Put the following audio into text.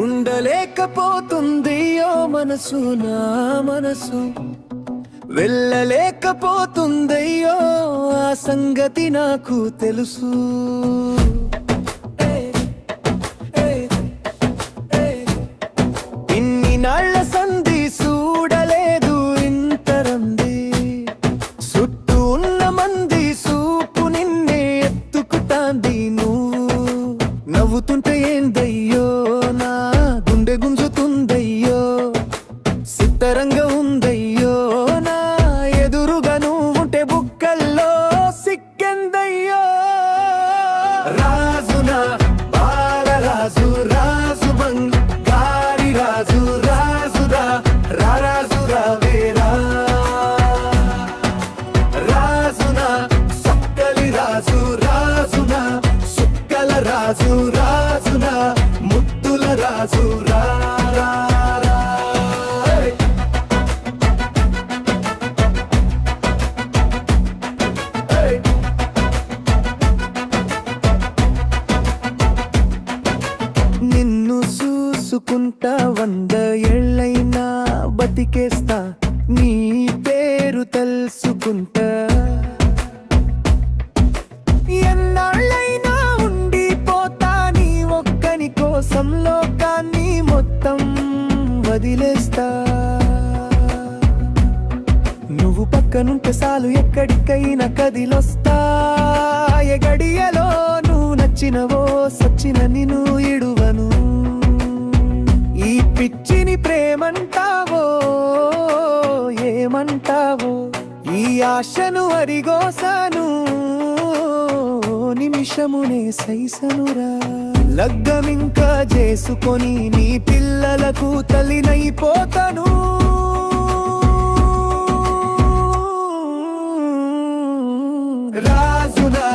ఉండలేకపోతుంది ఓ మనసు నా మనసు వెళ్ళలేకపోతుందయ్యో ఆ సంగతి నాకు తెలుసు ఇన్ని నాళ్ల సంధి చూడలేదు ఇంతరంది చుట్టూ ఉన్న మంది సూపు నిన్నే ఎత్తుకుతాంది నువ్వు నవ్వుతుంటే ఏందయ్యో నా గుండె గుంజుతుందయ్యో సిద్ధరంగా ఉందయ్యో నా ఎదురుగా నువ్వుంటే బుక్కల్లో సిక్కెందయ్యో రాజునా బాలరాజు రాజు బంగారి రాజు రాజురా రాజురా వేరా రాజునా సక్కలి రాజు రాజునా సుక్కల రాజు రాజునా ముద్దుల రాజు రా నిన్ను చూసుకుంటా 100 ఏళ్ళైనా బతికేస్తా నీ పేరు తెలుసుకుంటా ఎన్నాళ్ళైనా ఉండిపోతా నీ ఒక్కని కోసం లోకాన్ని మొత్తం వదిలేస్తా నువ్వు పక్కనుంటే చాలు ఎక్కడికైనా కదిలొస్తా ఎగడియలో నువ్వు నచ్చినవో సచ్చిన నిన్ను ఇడువను ఈ పిచ్చిని ప్రేమంటావో ఏమంటావో ఈ ఆశను అరిగోసాను నిమిషమునే సైసనురా లగ్గమింకా చేసుకొని నీ పిల్లలకు తల్లినైపోతాను రాజునా